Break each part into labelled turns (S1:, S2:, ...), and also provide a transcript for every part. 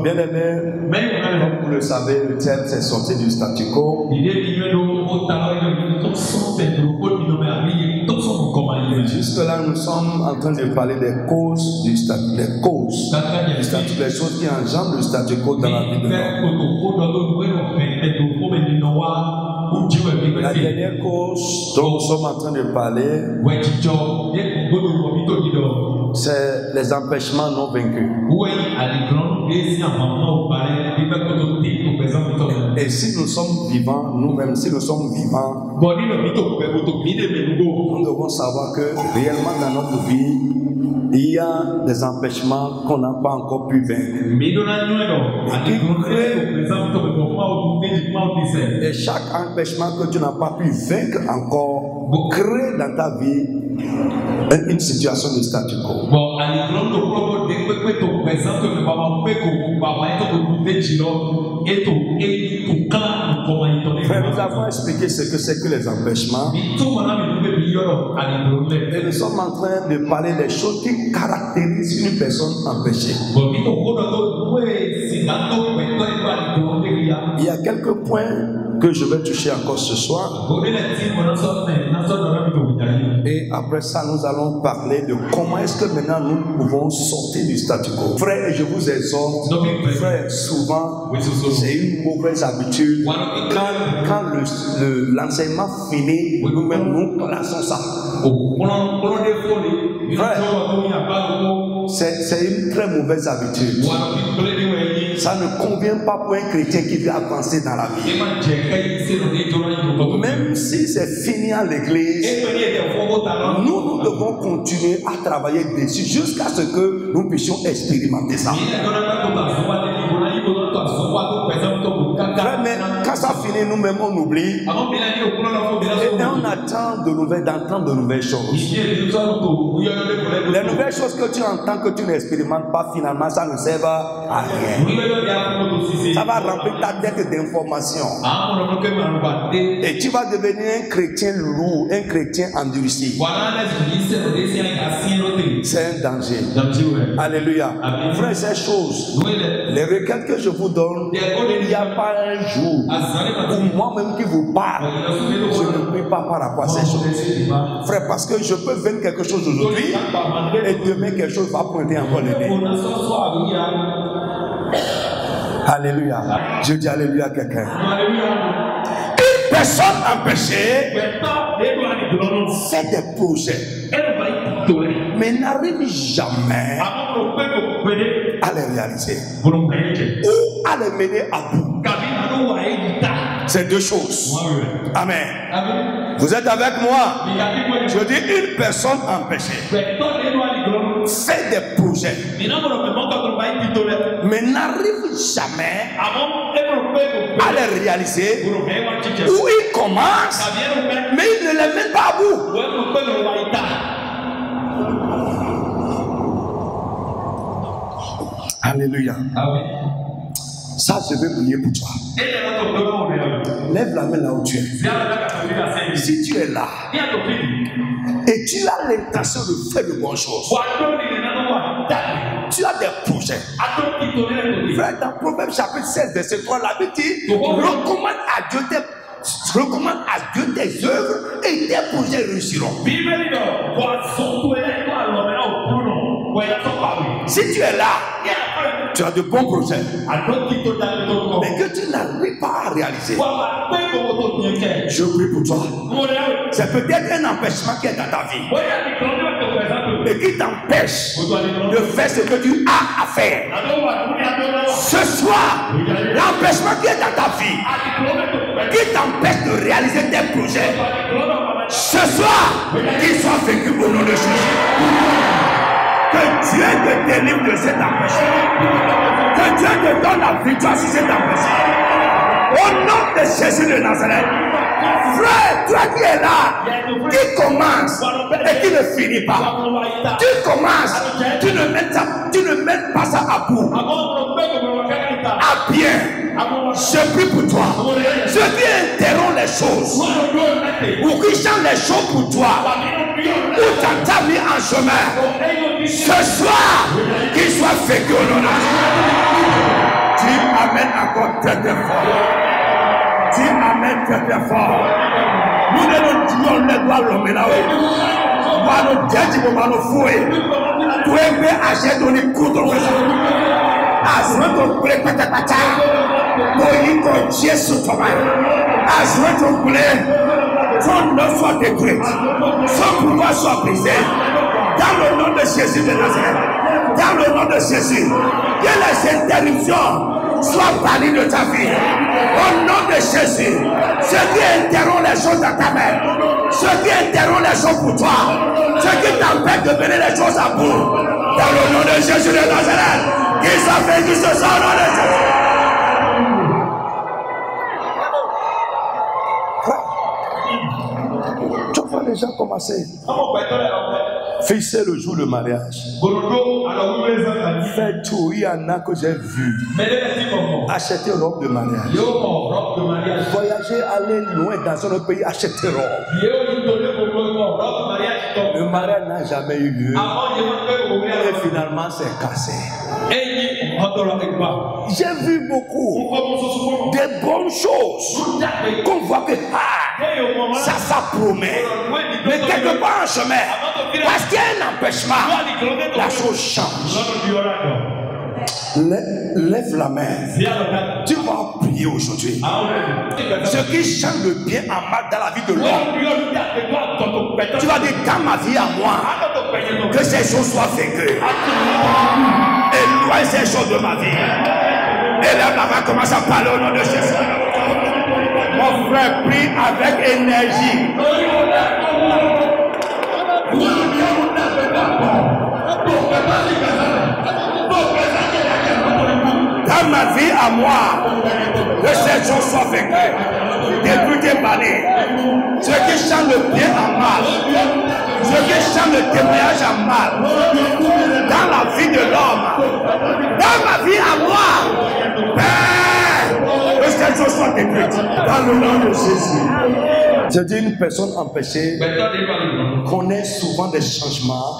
S1: Bien-aimés, comme vous le savez, le thème c'est sorti du statu quo. Jusque-là, nous sommes en train de parler des causes du statu, des choses qui engendrent le statu quo dans la vie de l'homme. La dernière cause dont nous sommes en train de parler, c'est les empêchements non vaincus. Et si nous sommes vivants, nous-mêmes, si nous sommes vivants, nous devons savoir que réellement dans notre vie, il y a des empêchements qu'on n'a pas encore pu vaincre. Et chaque empêchement que tu n'as pas pu vaincre encore crée dans ta vie une situation de statu quo. Frère, nous avons expliqué ce que c'est que les empêchements. Et nous sommes en train de parler des choses qui caractérisent une personne empêchée. Il y a quelques points que je vais toucher encore ce soir. Et après ça, nous allons parler de comment est-ce que maintenant nous pouvons sortir du statu quo. Frère, je vous exhorte, frère, souvent, c'est une mauvaise habitude. Quand l'enseignement finit, nous-mêmes nous plaçons ça. Frère, c'est une très mauvaise habitude. Ça ne convient pas pour un chrétien qui veut avancer dans la vie. Même si c'est fini à l'église, nous devons continuer à travailler dessus jusqu'à ce que nous puissions expérimenter ça. Mais quand ça finit, nous-mêmes on oublie. Et on attend d'entendre de nouvelles choses. Les nouvelles choses que tu entends, que tu n'expérimentes pas, finalement, ça ne sert à rien. Ça va remplir ta tête d'informations. Et tu vas devenir un chrétien lourd, un chrétien endurci. C'est un danger. Alléluia. Frère, ces choses, les requêtes que je vous donne, il n'y a pas un jour où moi-même qui vous parle, je ne prie pas par rapport à ces choses. Frère, parce que je peux vaincre quelque chose aujourd'hui et demain quelque chose va pointer encore le nez. Alléluia. Je dis alléluia à quelqu'un. Une personne empêchée fait des projets, mais n'arrive jamais à les réaliser ou à les mener à bout. C'est deux choses. Amen. Vous êtes avec moi? Je dis une personne empêchée fait des projets, mais n'arrive jamais à les réaliser, ou il commence, mais il ne les met pas à bout. Alléluia. Ça, je vais prier pour toi. Lève la main là où tu es. Si tu es là et tu as l'intention de faire de bonnes choses, tu as des projets. Frère, dans Proverbe chapitre 16, verset 3, la Bible dit, recommande à Dieu tes œuvres et tes projets réussiront. Si tu es là, tu as de bons projets, mais que tu n'arrives pas à réaliser, je prie pour toi. C'est peut-être un empêchement qui est dans ta vie et qui t'empêche de faire ce que tu as à faire. Ce soir, l'empêchement qui est dans ta vie, qui t'empêche de réaliser tes projets, ce soir, qu'il soit vécu au nom de Jésus. Que Dieu te délivre de cet empêchement. Que Dieu te donne la victoire sur cet empêchement. Au nom de Jésus de Nazareth. Frère, toi qui es là, qui commence et qui ne finit pas. Tu commences, tu ne mets pas ça à bout. À bien. Je prie pour toi. Je dis interromps les choses. Ou qui change les choses pour toi. Ou t'as mis en chemin. Ce soir, qu'il soit vécu au nom de Jésus. Dis Amen encore très très fort. Dis Amen très très fort. Nous ne nous disons les doigts l'homme là. Nous disons nous fouer. Tu es acheter ton écoute. Azra ton blé patapata. Moïse ton Jésus ton mal. Azra ton blé. Ton nom soit détruit. Son pouvoir soit brisé. Dans le nom de Jésus de Nazareth. Dans le nom de Jésus. Que les interruptions soient bannies de ta vie. Au nom de Jésus. Ce qui interrompt les choses dans ta main. Ce qui interrompt les choses pour toi. Ce qui t'empêche de mener les choses à bout. Dans le nom de Jésus de Nazareth. Qu'ils s'affaiblissent ce soir au nom de Jésus. Tu vois les gens commencer. Fixer le jour du mariage. Fais tout, il y en a que j'ai vu. Acheter robe de mariage. Voyager, aller loin dans un autre pays, acheter robe. Le mariage n'a jamais eu lieu. Et finalement, c'est cassé. J'ai vu beaucoup de bonnes choses qu'on voit que ça promet. Mais quelque part en chemin, parce qu'il y a un empêchement, la chose change. Lève la main. Tu vas prier aujourd'hui. Ce qui change le bien en mal dans la vie de l'homme. Tu vas dire dans ma vie à moi, que ces choses soient vécues. Éloigne ces choses de ma vie. Et là, on va commencer à parler au nom de Jésus. Mon frère, prie avec énergie. Dans ma vie à moi, que ces choses soient vécues. Depuis tes bannis. Ce qui change le bien en mal. Ce qui change le témoignage en mal. Dans la vie de l'homme. Dans ma vie à moi. Père, que ces choses soient détruites. Dans le nom de Jésus. Je dis une personne empêchée connaît souvent des changements,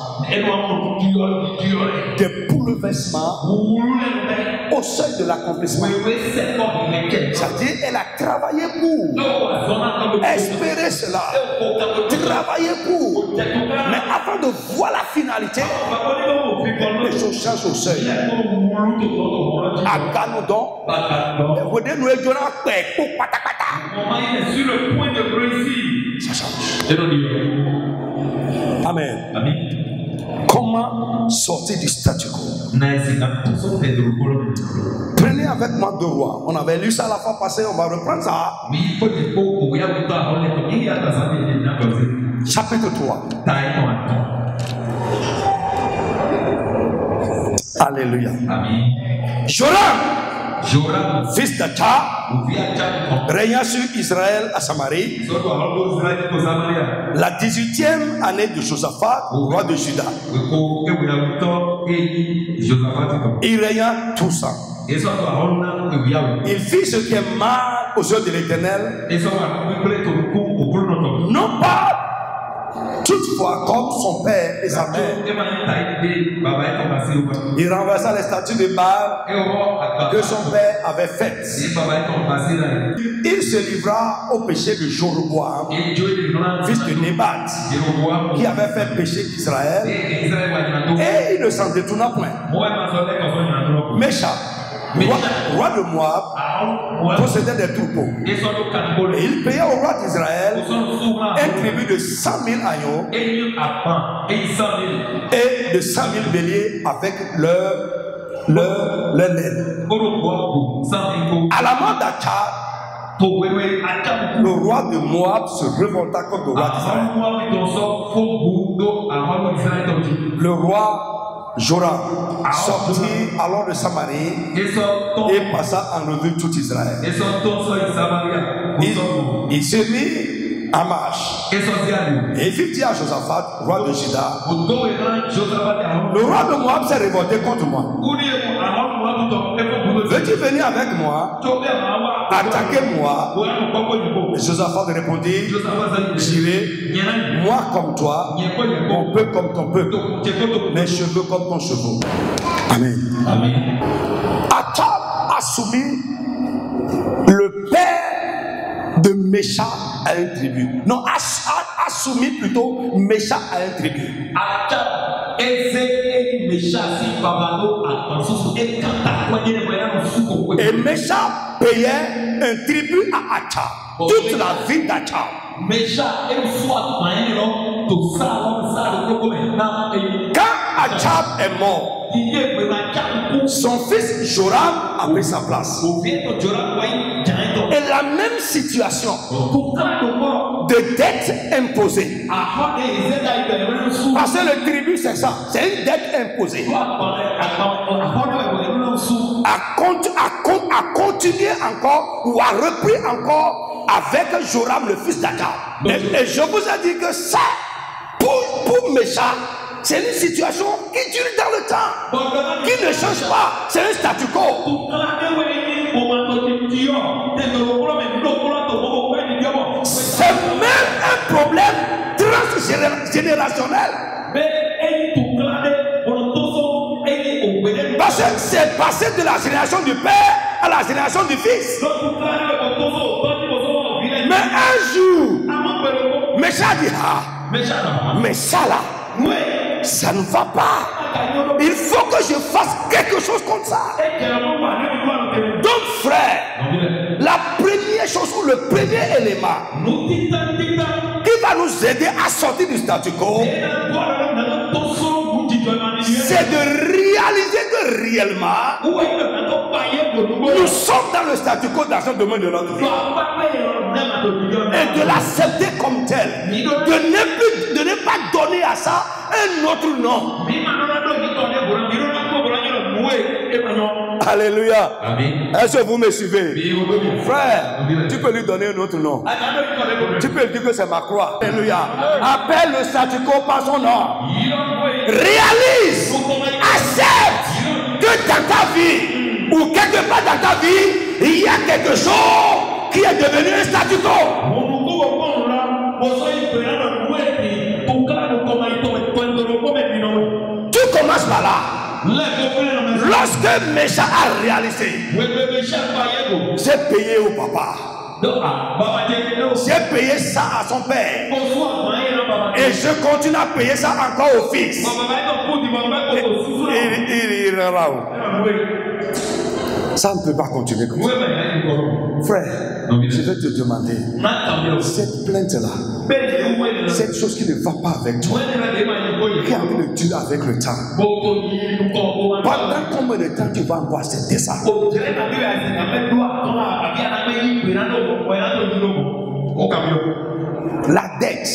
S1: des bouleversements au seuil de l'accomplissement. C'est-à-dire elle a travaillé pour espérer cela, travailler pour, mais avant de voir la finalité, les choses changent au seuil. Ça change. Amen. Comment sortir du statu quo? Prenez avec moi 2 rois. On avait lu ça la fois passée, on va reprendre ça. Chapitre 3. Alléluia. Joram, fils d'Acha, régna sur Israël à Samarie, la 18e année de Josaphat, roi de Juda. Il régna tout ça. Il fit ce qui est mal aux yeux de l'Éternel, non pas toutefois comme son père et sa mère. Il renversa les statues de Baal que son père avait faites. Il se livra au péché de Jéroboam, fils de Nébat, qui avait fait pécher Israël, et il ne s'en détourna point. Mécha, roi de Moab, possédait des troupeaux. Et il payait au roi d'Israël un tribut de 100 000 agneaux et de 100 000 béliers avec leur laine. À la mort d'Achab, le roi de Moab se révolta contre le roi d'Israël. Le roi Joram sortit alors de Samarie et passa en revue tout Israël. Il se mit en marche. Et il fit dire à Josaphat, roi de Juda, le roi de Moab s'est révolté contre moi. Veux-tu venir avec moi, attaquer moi? Josaphat répondit, j'irai, moi comme toi, mon peuple comme ton peuple, mes cheveux comme ton cheveu. Amen. Achab a soumis le père de Mécha à une tribu. Non, a soumis plutôt Mécha à une tribu. Et Mécha payait un tribut à Achab, toute la vie d'Achab. Quand Achab est mort, son fils Joram a pris sa place. Et la même situation de dette imposée. Parce que le tribut, c'est ça, c'est une dette imposée. A continué encore ou a repris encore avec Joram, le fils d'Achab. Et je vous ai dit que ça, pour Mécha, c'est une situation qui dure dans le temps, qui ne change pas. C'est un statu quo. C'est même un problème transgénérationnel. Parce que c'est passé de la génération du père à la génération du fils. Mais un jour, Mécha dit, mais ça là, ça ne va pas. Il faut que je fasse quelque chose comme ça. Donc frère, la première chose ou le premier élément qui va nous aider à sortir du statu quo, c'est de réaliser que réellement nous sommes dans le statu quo dans un domaine de notre vie et de l'accepter comme tel, de ne pas donner à ça un autre nom. Alléluia. Est-ce que vous me suivez? Frère, tu peux lui donner un autre nom. Tu peux lui dire que c'est ma croix. Alléluia. Appelle le statu quo par son nom. Réalise, accepte que dans ta vie ou quelque part dans ta vie, il y a quelque chose qui est devenu un statu quo. Tu commences par là. Lorsque Mécha a réalisé, j'ai payé au papa, j'ai payé ça à son père, et je continue à payer ça encore au fils. Il ira où? Ça ne peut pas continuer comme ça. Frère, je vais te demander, cette plainte-là, cette chose qui ne va pas avec toi, qui est en train de durer avec le temps, pendant combien de temps tu vas encore accepter ça? La dette,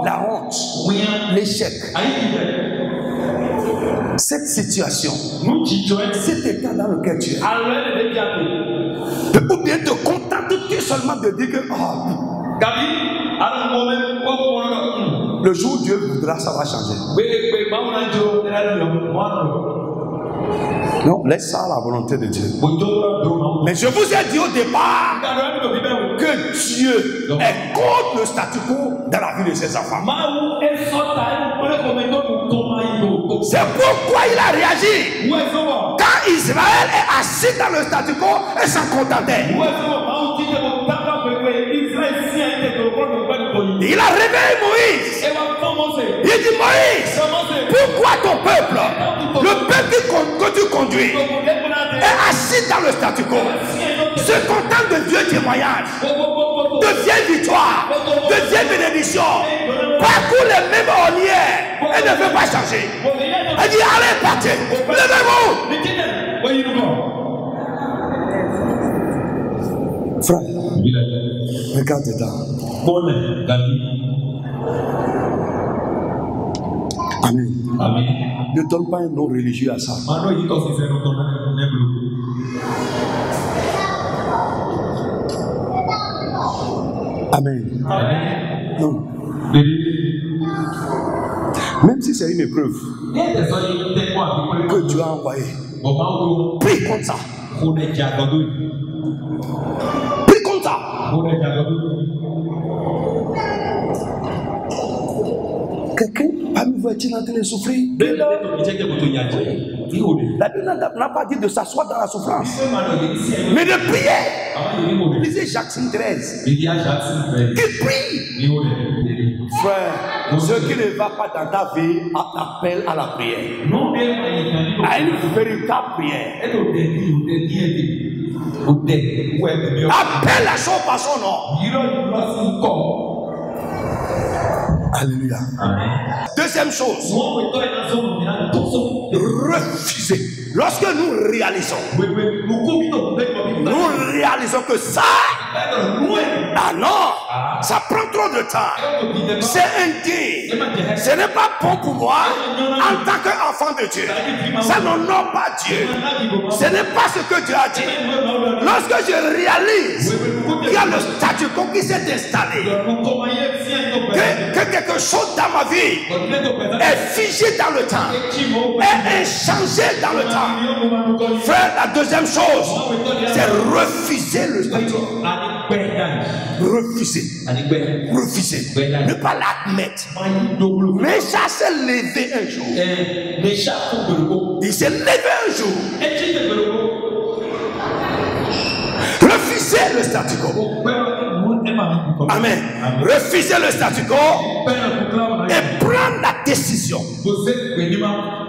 S1: la honte, l'échec. Cette situation, cet état dans lequel tu es, ou bien te contenter seulement de dire que le jour où Dieu voudra, ça va changer. Non, laisse ça à la volonté de Dieu. Mais je vous ai dit au départ que Dieu est contre le statu quo dans la vie de ses enfants. C'est pourquoi il a réagi. Quand Israël est assis dans le statu quo et s'en contentait, il a réveillé Moïse. Il dit: Moïse, pourquoi ton peuple, le peuple que tu conduis, est assis dans le statu quo, se contente de vieux témoignages, de vieilles victoires, de vieilles bénédictions, parcourt les mêmes ornières et ne veut pas changer. Il dit: allez, partez, levez-vous. Frère, regarde dedans. Amen. Amen. Ne donne pas un nom religieux à ça. Amen. Amen. Non. Même si c'est une épreuve que Dieu a envoyée, prie contre ça. Prie contre ça. Quelqu'un parmi vous est-il en train de souffrir? La Bible n'a pas dit de s'asseoir dans la souffrance, mais de prier. Lisez Jacques 13. Qu'il prie. Frère, ce qui ne va pas dans ta vie appelle à la prière, à une véritable prière. Appelle la chose par son nom. Alléluia. Amen. Deuxième chose, refuser. Lorsque nous réalisons que ça, ah non, ça prend trop de temps, c'est indigne, ce n'est pas bon pour moi en tant qu'enfant de Dieu, ça n'honore pas Dieu, ce n'est pas ce que Dieu a dit. Lorsque je réalise qu'il y a le statu quo qui s'est installé, que quelque chose dans ma vie est figé dans le temps, est inchangé dans le temps. Frère, la deuxième chose, c'est refuser le statu quo. Refuser. Ne pas l'admettre. Mais ça s'est levé un jour. Il s'est levé un jour. Refuser le statu quo. Amen. Refuser le statu quo et prendre la décision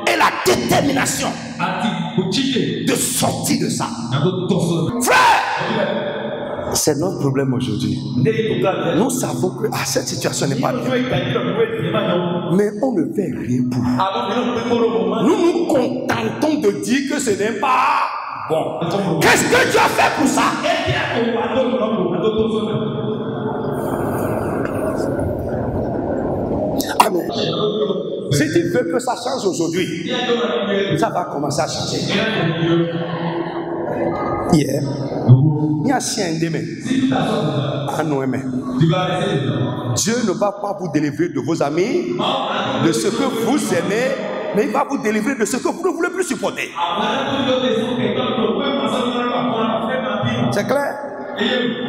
S1: et la détermination de sortir de ça. Frère, c'est notre problème aujourd'hui. Nous savons que cette situation n'est pas bien, mais on ne fait rien pour. Nous nous contentons de dire que ce n'est pas bon. Qu'est-ce que tu as fait pour ça? Amen. Si tu veux que ça change aujourd'hui, ça va commencer à changer. Hier, il y a un demain. Dieu ne va pas vous délivrer de vos amis, de ce que vous aimez, mais il va vous délivrer de ce que vous ne voulez plus supporter. C'est clair?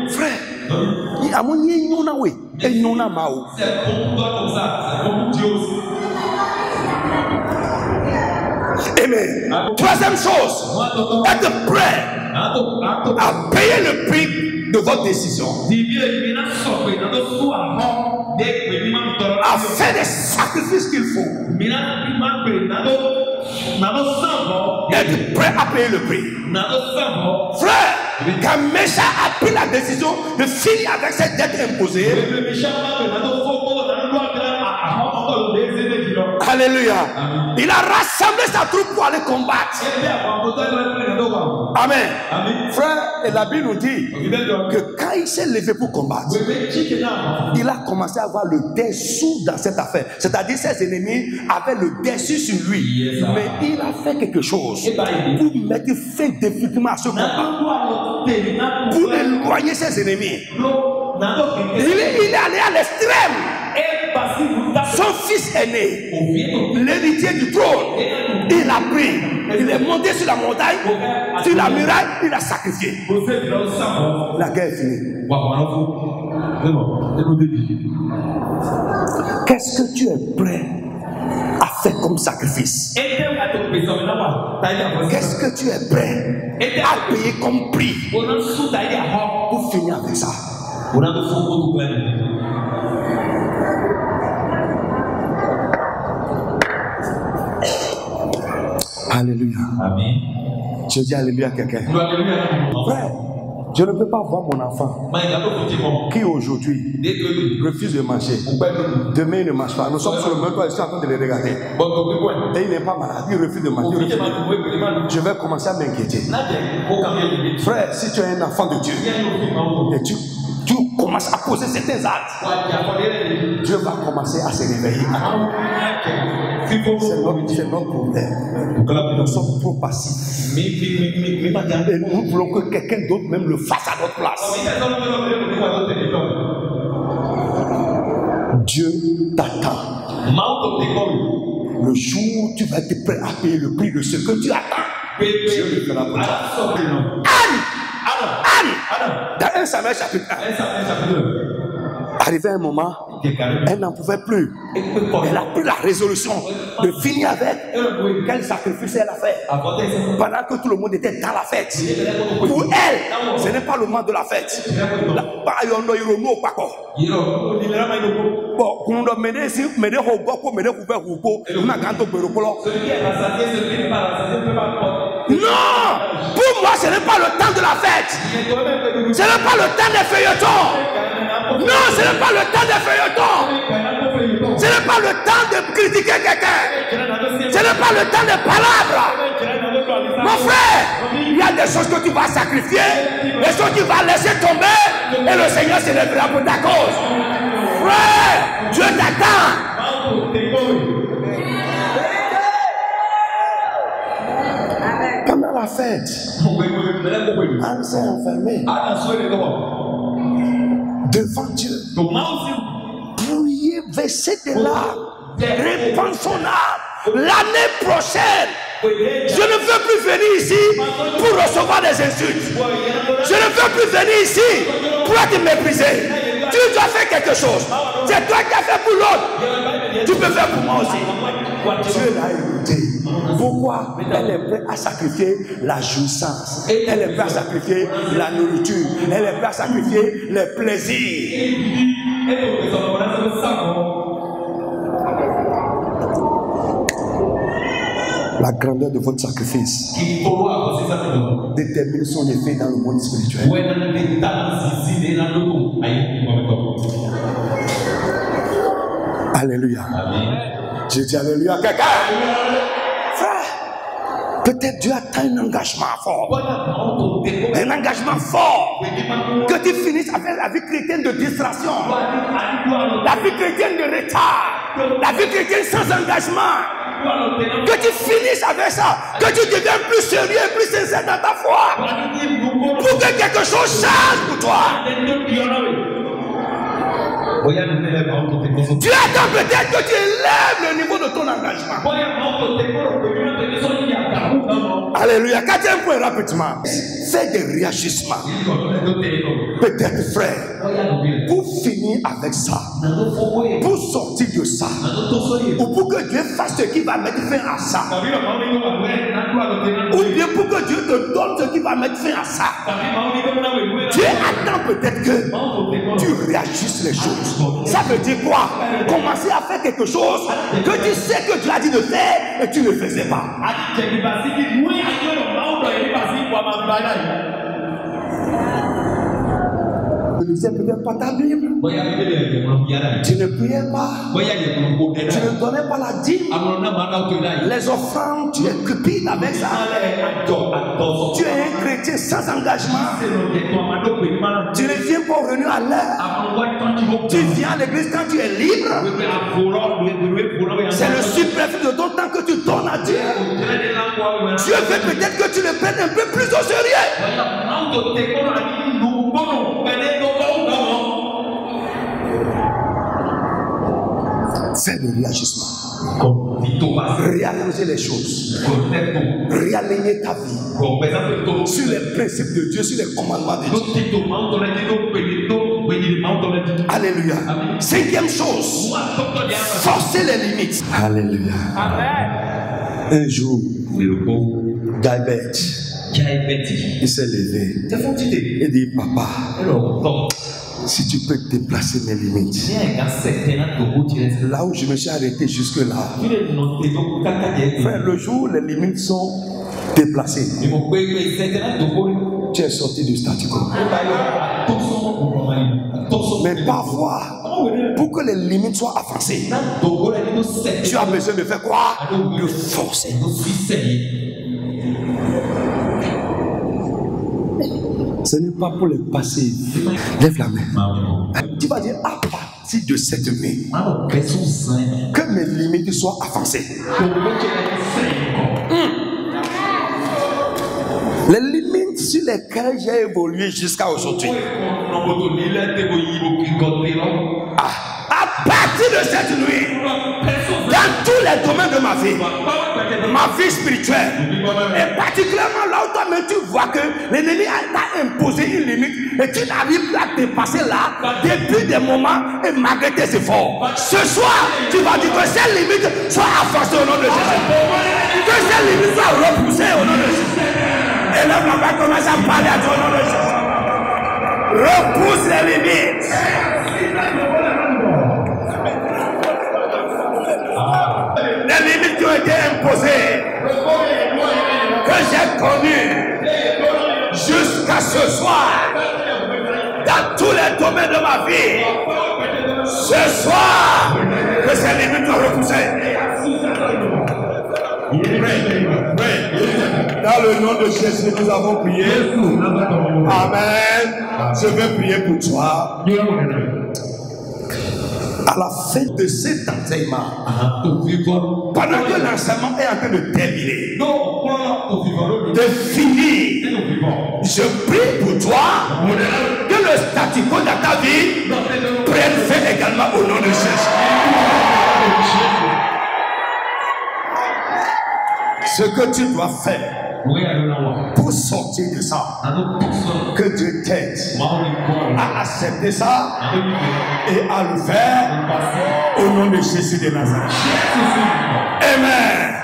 S1: Frère, il y a mon yénonawe et yénonamao.
S2: C'est pour toi comme ça, c'est pour Dieu aussi.
S1: Amen. Troisième chose, être prêt à payer le prix de votre décision, à faire des sacrifices qu'il faut, être prêt à payer le prix. Frère, quand Mécha a pris la décision de finir avec cette dette imposée, alléluia, il a rassemblé sa troupe pour aller combattre. Amen. Frère, et la Bible nous dit que quand il s'est levé pour combattre, il a commencé à avoir le dessous dans cette affaire. C'est-à-dire ses ennemis avaient le dessus sur lui. Mais il a fait quelque chose pour mettre fin définitivement à ce combat, pour éloigner ses ennemis. Il est allé à l'extrême. Son fils aîné, l'héritier du trône, il a pris, il est monté sur la montagne, sur la muraille, il a sacrifié. La guerre est finie. Qu'est-ce que tu es prêt à faire comme sacrifice? Qu'est-ce que tu es prêt à payer comme prix pour finir avec ça? Alléluia. Amen. Je dis alléluia à quelqu'un. Frère, je ne peux pas voir mon enfant qui aujourd'hui refuse de manger. Demain il ne mange pas. Nous sommes sur le même toit, je suis en train de les regarder. Et il n'est pas malade, il refuse de manger. Je vais commencer à m'inquiéter. Frère, si tu es un enfant de Dieu et tu commences à poser certains actes, Dieu va commencer à se réveiller. C'est notre problème. Nous sommes trop passifs. Et nous voulons que quelqu'un d'autre même le fasse à notre place. Dieu t'attend. Le jour où tu vas être prêt à payer le prix de ce que tu attends, Dieu le fera pour toi. Anne, dans 1 Samuel chapitre 1, arrivé un moment, Elle n'en pouvait plus. Elle a pris la résolution de finir avec. Quel sacrifice elle a fait pendant que tout le monde était dans la fête. Pour elle, ce n'est pas le moment de la fête. Non, pour moi ce n'est pas le temps de la fête. Ce n'est pas le temps des feuilletons. Non, ce n'est pas le temps des feuilletons. Ce n'est pas le temps de critiquer quelqu'un. Ce n'est pas le temps des palabres. Mon frère, il y a des choses que tu vas sacrifier, des choses que tu vas laisser tomber, et le Seigneur se lèvera pour ta cause. Frère, Dieu t'attend. Pendant la fête, Anne s'est enfermée devant Dieu. Prier, verser de larmes, répandre son âme. L'année prochaine, je ne veux plus venir ici pour recevoir des insultes. Je ne veux plus venir ici pour être méprisé. Tu dois faire quelque chose. C'est toi qui as fait pour l'autre. Tu peux faire pour moi aussi. Dieu l'a écouté. Pourquoi? Elle est prête à sacrifier la jouissance. Elle est prête à sacrifier la nourriture. Elle est prête à sacrifier les plaisirs. La grandeur de votre sacrifice détermine son effet dans le monde spirituel. Alléluia. Je dis alléluia. Quelqu'un. Frère, peut-être Dieu attend un engagement fort. Un engagement fort. Que tu finisses avec la vie chrétienne de distraction. La vie chrétienne de retard. La vie chrétienne sans engagement. Que tu finisses avec ça. Que tu deviennes plus sérieux et plus sincère dans ta foi. Pour que quelque chose change pour toi. Dieu attend peut-être que tu élèves le niveau de ton engagement. Alléluia. Quatrième point rapidement. Fais des réagissements. Peut-être frère, pour finir avec ça, pour sortir de ça, ou pour que Dieu fasse ce qui va mettre fin à ça, ou bien pour que Dieu te donne ce qui va mettre fin à ça, Dieu attend peut-être que tu réagisses les choses. Ça veut dire quoi? Commencer à faire quelque chose que tu sais que tu as dit de faire et tu ne faisais pas. Tu ne lisais peut-être pas ta Bible. Tu ne priais pas. Tu ne donnais pas la dîme. Les offrandes, tu es cupide avec ça. Tu es un chrétien sans engagement. Tu ne viens pas revenir à l'heure. Tu viens à l'église quand tu es libre. C'est le superflu de ton temps que tu donnes à Dieu. Dieu veut peut-être que tu le prennes un peu plus au sérieux. Fais le réagissement. Réaliser les choses. Réaligner ta vie sur les principes de Dieu, sur les commandements de Dieu. Alléluia. Cinquième chose, forcer les limites. Alléluia. Un jour, diabète, il s'est levé. Il dit, papa, si tu peux déplacer mes limites. Là où je me suis arrêté jusque-là, frère, le jour où les limites sont déplacées, tu es sorti du statu quo. Mais parfois, pour que les limites soient avancées, tu as besoin de faire quoi? De forcer. Ce n'est pas pour les passifs. Lève la main. Tu vas dire à partir de cette nuit que mes limites soient avancées. Les limites sur lesquelles j'ai évolué jusqu'à aujourd'hui. À partir de cette nuit, dans tous les domaines de ma vie spirituelle, et particulièrement là où toi toi-même tu vois que l'ennemi t'a imposé une limite et tu n'arrives plus à te passer là depuis des moments et malgré tes efforts. Ce soir, tu vas dire que ces limites soient avancées au nom de Jésus. Que ces limites soient repoussées au nom de Jésus. Et là, on va commencer à parler à toi au nom de Jésus. Repousse les limites. Les limites qui ont été imposées, que j'ai connues jusqu'à ce soir, dans tous les domaines de ma vie. Ce soir, que ces limites soient repoussées. Dans le nom de Jésus, nous avons prié. Amen. Je vais prier pour toi. À la fin de cet enseignement, pendant que l'enseignement est en train de terminer, de finir, je prie pour toi que le statu quo dans ta vie prenne fin également au nom de Jésus. Ce que tu dois faire pour sortir de ça, que Dieu t'aide à accepter ça et à le faire au nom de Jésus de Nazareth. Amen.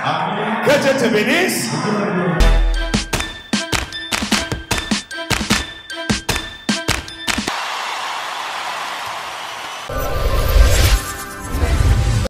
S1: Que Dieu te bénisse.